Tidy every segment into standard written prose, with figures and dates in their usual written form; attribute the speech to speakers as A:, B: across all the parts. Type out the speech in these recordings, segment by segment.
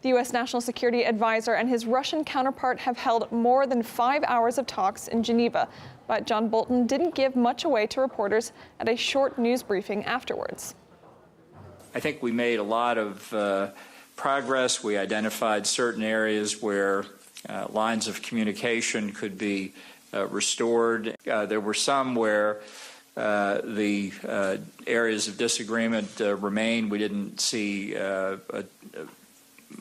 A: The U.S. National Security Advisor and his Russian counterpart have held more than 5 hours of talks in Geneva, but John Bolton didn't give much away to reporters at a short news briefing afterwards.
B: I think we made a lot of progress. We identified certain areas where lines of communication could be restored. There were some where the areas of disagreement remain. We didn't see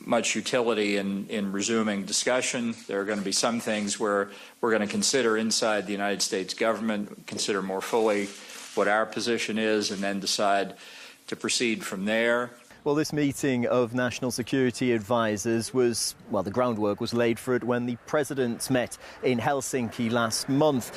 B: much utility in resuming discussion. There are going to be some things where we're going to consider inside the United States government, consider more fully what our position is, and then decide to proceed from there.
C: Well, this meeting of national security advisors was, well, the groundwork was laid for it when the presidents met in Helsinki last month.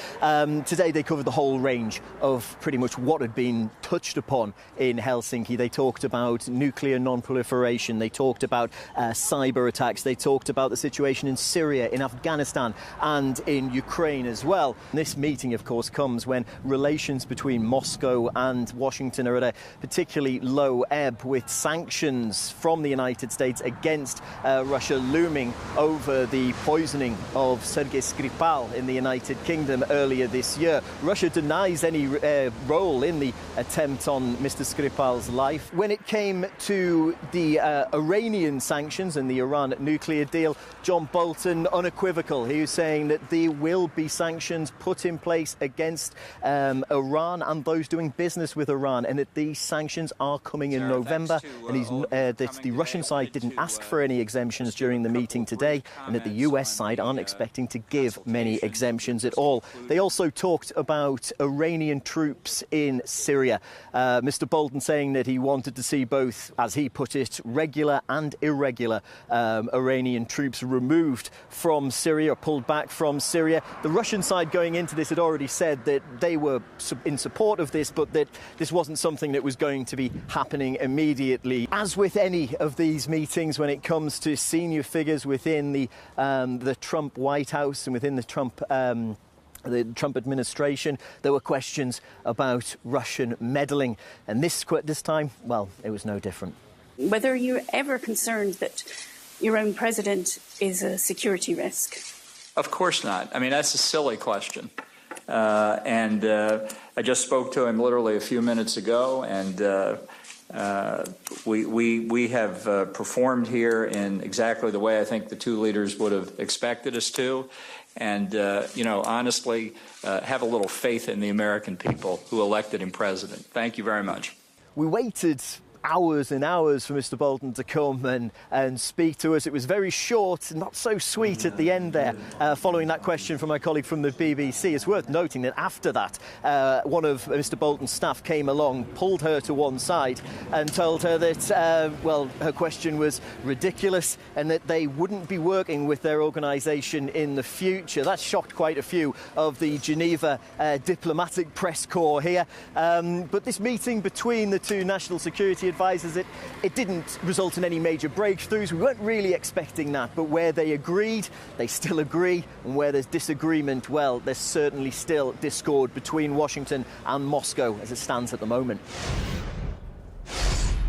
C: Today they covered the whole range of pretty much what had been touched upon in Helsinki. They talked about nuclear non-proliferation, they talked about cyber attacks, they talked about the situation in Syria, in Afghanistan and in Ukraine as well. This meeting, of course, comes when relations between Moscow and Washington are at a particularly low ebb, with sanctions from the United States against Russia looming over the poisoning of Sergei Skripal in the United Kingdom earlier this year. Russia denies any role in the attempt on Mr. Skripal's life. When it came to the Iranian sanctions and the Iran nuclear deal, John Bolton unequivocal. He was saying that there will be sanctions put in place against Iran and those doing business with Iran, and that these sanctions are coming in November. And that the Russian side didn't ask for any exemptions during the meeting today, and that the US side aren't expecting to give many exemptions at all. They also talked about Iranian troops in Syria. Mr. Bolton saying that he wanted to see both, as he put it, regular and irregular Iranian troops removed from Syria, pulled back from Syria. The Russian side going into this had already said that they were in support of this, but that this wasn't something that was going to be happening immediately. As with any of these meetings, when it comes to senior figures within the Trump White House and within the Trump administration, there were questions about Russian meddling. And this time, well, it was no different.
D: Whether you're ever concerned that your own president is a security risk?
B: Of course not. I mean, that's a silly question. I just spoke to him literally a few minutes ago, and we have performed here in exactly the way I think the two leaders would have expected us to. And, honestly, have a little faith in the American people who elected him president. Thank you very much.
C: We waited hours and hours for Mr. Bolton to come and speak to us. It was very short, not so sweet at the end there, following that question from my colleague from the BBC. It's worth noting that after that, one of Mr. Bolton's staff came along, pulled her to one side and told her that, her question was ridiculous and that they wouldn't be working with their organisation in the future. That shocked quite a few of the Geneva diplomatic press corps here. But this meeting between the two national security advisors, it didn't result in any major breakthroughs. We weren't really expecting that, but where they agreed, they still agree, and where there's disagreement, well, there's certainly still discord between Washington and Moscow as it stands at the moment.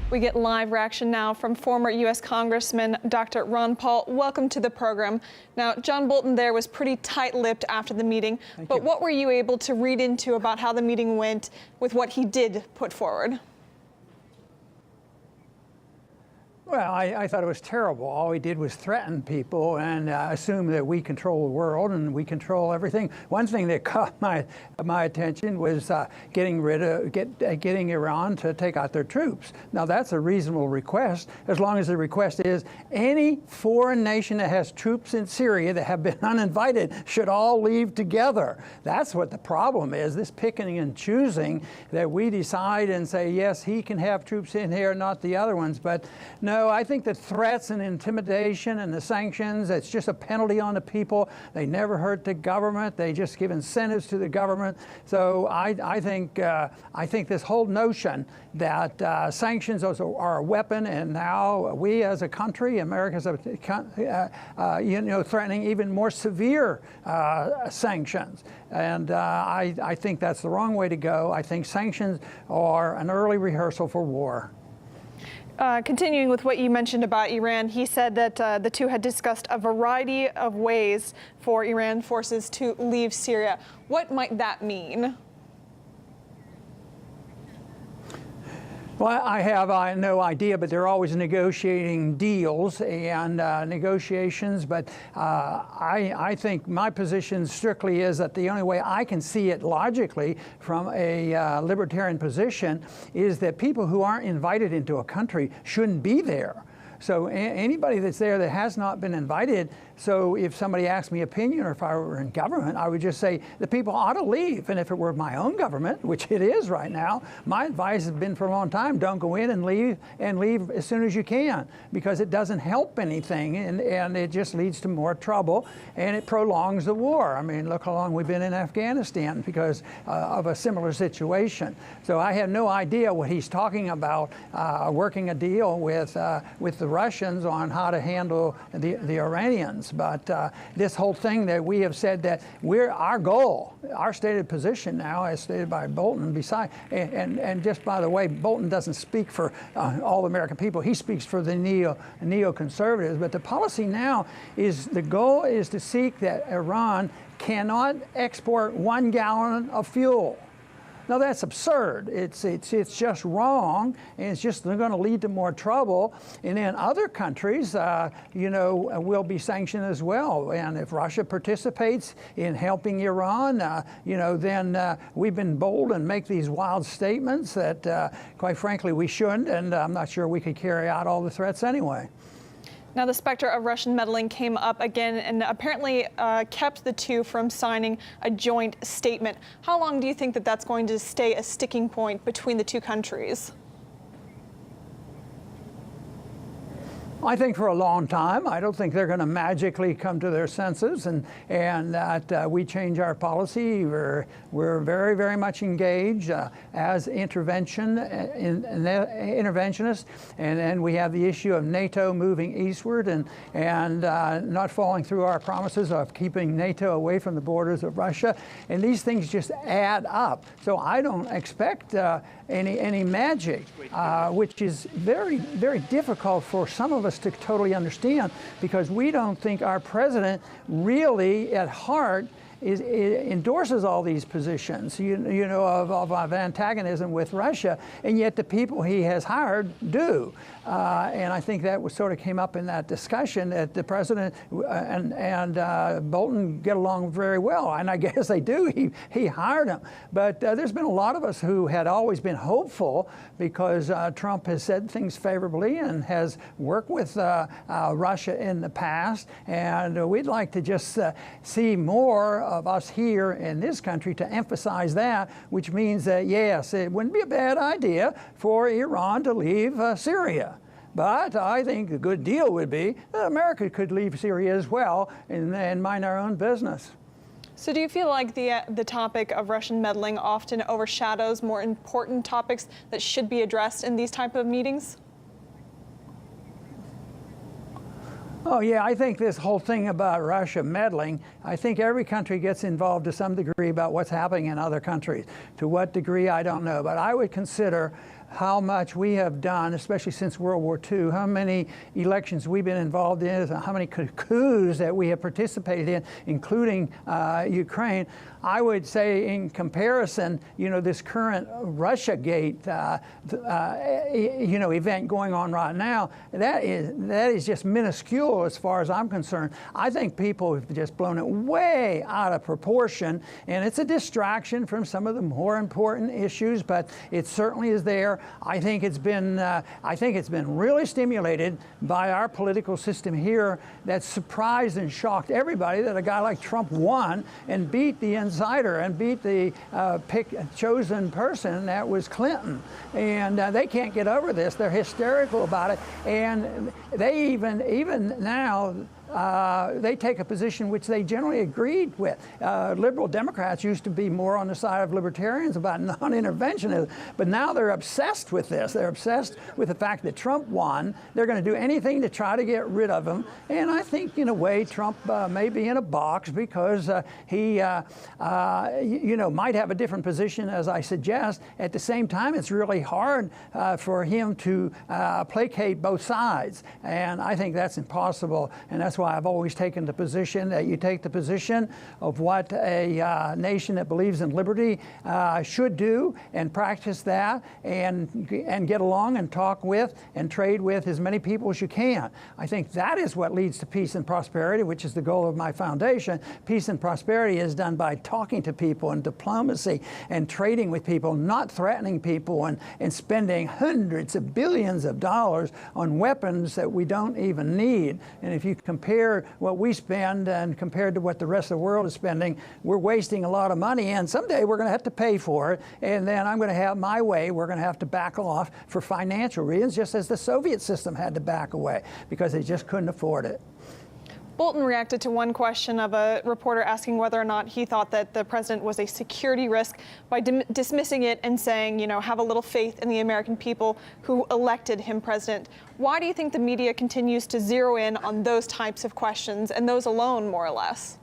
A: We get live reaction now from former U.S. Congressman Dr. Ron Paul. Welcome to the program. Now, John Bolton there was pretty tight-lipped after the meeting, but what were you able to read into about how the meeting went with what he did put forward?
E: Well, I thought it was terrible. All he did was threaten people and assume that we control the world and we control everything. One thing that caught my attention was getting Iran to take out their troops. Now, that's a reasonable request, as long as the request is any foreign nation that has troops in Syria that have been uninvited should all leave together. That's what the problem is, this picking and choosing, that we decide and say, yes, he can have troops in here, not the other ones. But no, I think the threats and intimidation and the sanctions, it's just a penalty on the people. They never hurt the government. They just give incentives to the government. So I think this whole notion that sanctions are a weapon, and now we as a country, America's threatening even more severe sanctions. And I think that's the wrong way to go. I think sanctions are an early rehearsal for war.
A: Continuing with what you mentioned about Iran, he said that the two had discussed a variety of ways for Iran forces to leave Syria. What might that mean?
E: Well, I have no idea, but they're always negotiating deals and negotiations. But I think my position strictly is that the only way I can see it logically from a libertarian position is that people who aren't invited into a country shouldn't be there. So anybody that's there that has not been invited, so if somebody asked me opinion or if I were in government, I would just say the people ought to leave. And if it were my own government, which it is right now, my advice has been for a long time, don't go in and leave as soon as you can, because it doesn't help anything and it just leads to more trouble and it prolongs the war. I mean, look how long we've been in Afghanistan because of a similar situation. So I have no idea what he's talking about, working a deal with the Russians on how to handle the Iranians. But this whole thing that we have said that our goal, our stated position now, as stated by Bolton, and just by the way, Bolton doesn't speak for all the American people. He speaks for the neoconservatives. But the policy now is the goal is to seek that Iran cannot export 1 gallon of fuel. Now that's absurd. It's just wrong, and it's just going to lead to more trouble. And then other countries, will be sanctioned as well. And if Russia participates in helping Iran, then we've been bold and make these wild statements that, quite frankly, we shouldn't. And I'm not sure we could carry out all the threats anyway.
A: Now, the specter of Russian meddling came up again and apparently kept the two from signing a joint statement. How long do you think that that's going to stay a sticking point between the two countries?
E: I think for a long time. I don't think they're going to magically come to their senses and that we change our policy. We're very, very much engaged as interventionists. And then we have the issue of NATO moving eastward and not falling through our promises of keeping NATO away from the borders of Russia. And these things just add up. So I don't expect any magic, which is very, very difficult for some of us to totally understand, because we don't think our president really at heart endorses all these positions, of antagonism with Russia, and yet the people he has hired do. And I think that sort of came up in that discussion that the president and Bolton get along very well, and I guess they do. He hired him. But there's been a lot of us who had always been hopeful because Trump has said things favorably and has worked with Russia in the past, and we'd like to just see more of us here in this country to emphasize that, which means that, yes, it wouldn't be a bad idea for Iran to leave Syria. But I think a good deal would be that America could leave Syria as well and mind our own business.
A: So do you feel like the topic of Russian meddling often overshadows more important topics that should be addressed in these type of meetings?
E: Oh, yeah, I think this whole thing about Russia meddling, I think every country gets involved to some degree about what's happening in other countries. To what degree, I don't know. But I would consider how much we have done, especially since World War II, how many elections we've been involved in, how many coups that we have participated in, including Ukraine. I would say in comparison, this current Russiagate, event going on right now, that is just minuscule as far as I'm concerned. I think people have just blown it way out of proportion, and it's a distraction from some of the more important issues, but it certainly is there. I think it's been really stimulated by our political system here that surprised and shocked everybody that a guy like Trump won and beat the insider and beat the chosen person, that was Clinton. And they can't get over this. They're hysterical about it. And they even now, they take a position which they generally agreed with. Liberal Democrats used to be more on the side of libertarians about non-interventionism, but now they're obsessed with this. They're obsessed with the fact that Trump won. They're going to do anything to try to get rid of him. And I think, in a way, Trump may be in a box because he, might have a different position, as I suggest. At the same time, it's really hard for him to placate both sides. And I think that's impossible. And that's why I've always taken the position that you take the position of what a nation that believes in liberty should do and practice that and get along and talk with and trade with as many people as you can. I think that is what leads to peace and prosperity, which is the goal of my foundation. Peace and prosperity is done by talking to people and diplomacy and trading with people, not threatening people and spending hundreds of billions of dollars on weapons that we don't even need. And if you compare what we spend and compared to what the rest of the world is spending, we're wasting a lot of money, and someday we're going to have to pay for it, and then I'm going to have my way. We're going to have to back off for financial reasons, just as the Soviet system had to back away because they just couldn't afford it.
A: Bolton reacted to one question of a reporter asking whether or not he thought that the president was a security risk by dismissing it and saying, have a little faith in the American people who elected him president. Why do you think the media continues to zero in on those types of questions and those alone, more or less?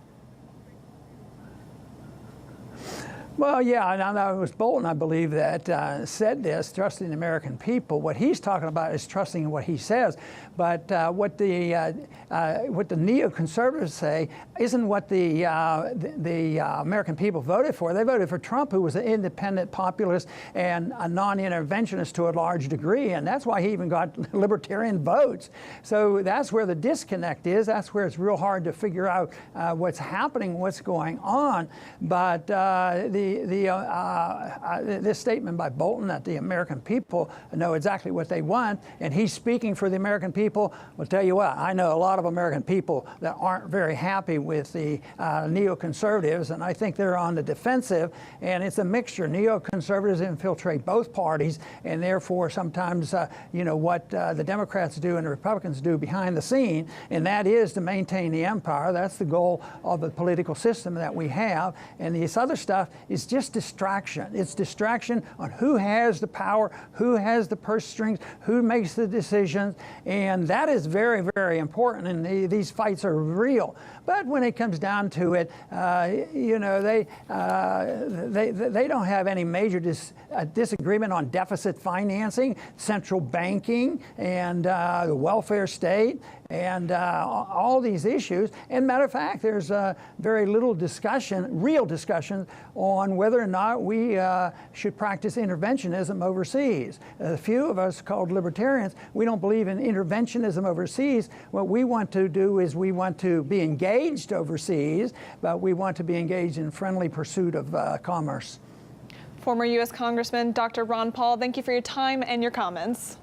E: Well, yeah, and it was Bolton, I believe, that said this, trusting the American people. What he's talking about is trusting in what he says. But what the neoconservatives say isn't what the American people voted for. They voted for Trump, who was an independent populist and a non-interventionist to a large degree, and that's why he even got libertarian votes. So that's where the disconnect is. That's where it's real hard to figure out what's happening, what's going on. But this statement by Bolton that the American people know exactly what they want, and he's speaking for the American people. I'll tell you what, I know a lot of American people that aren't very happy with the neoconservatives, and I think they're on the defensive, and it's a mixture. Neoconservatives infiltrate both parties, and therefore sometimes, what the Democrats do and the Republicans do behind the scene, and that is to maintain the empire. That's the goal of the political system that we have, and this other stuff is just distraction. It's distraction on who has the power, who has the purse strings, who makes the decisions, and that is very, very important, and these fights are real. But when it comes down to it, they don't have any major disagreement on deficit financing, central banking, and the welfare state, and all these issues. And matter of fact, there's very little discussion, real discussion, on whether or not we should practice interventionism overseas. A few of us called libertarians, we don't believe in interventionism overseas. What we want to do is we want to be engaged overseas, but we want to be engaged in friendly pursuit of commerce.
A: Former U.S. Congressman Dr. Ron Paul, thank you for your time and your comments.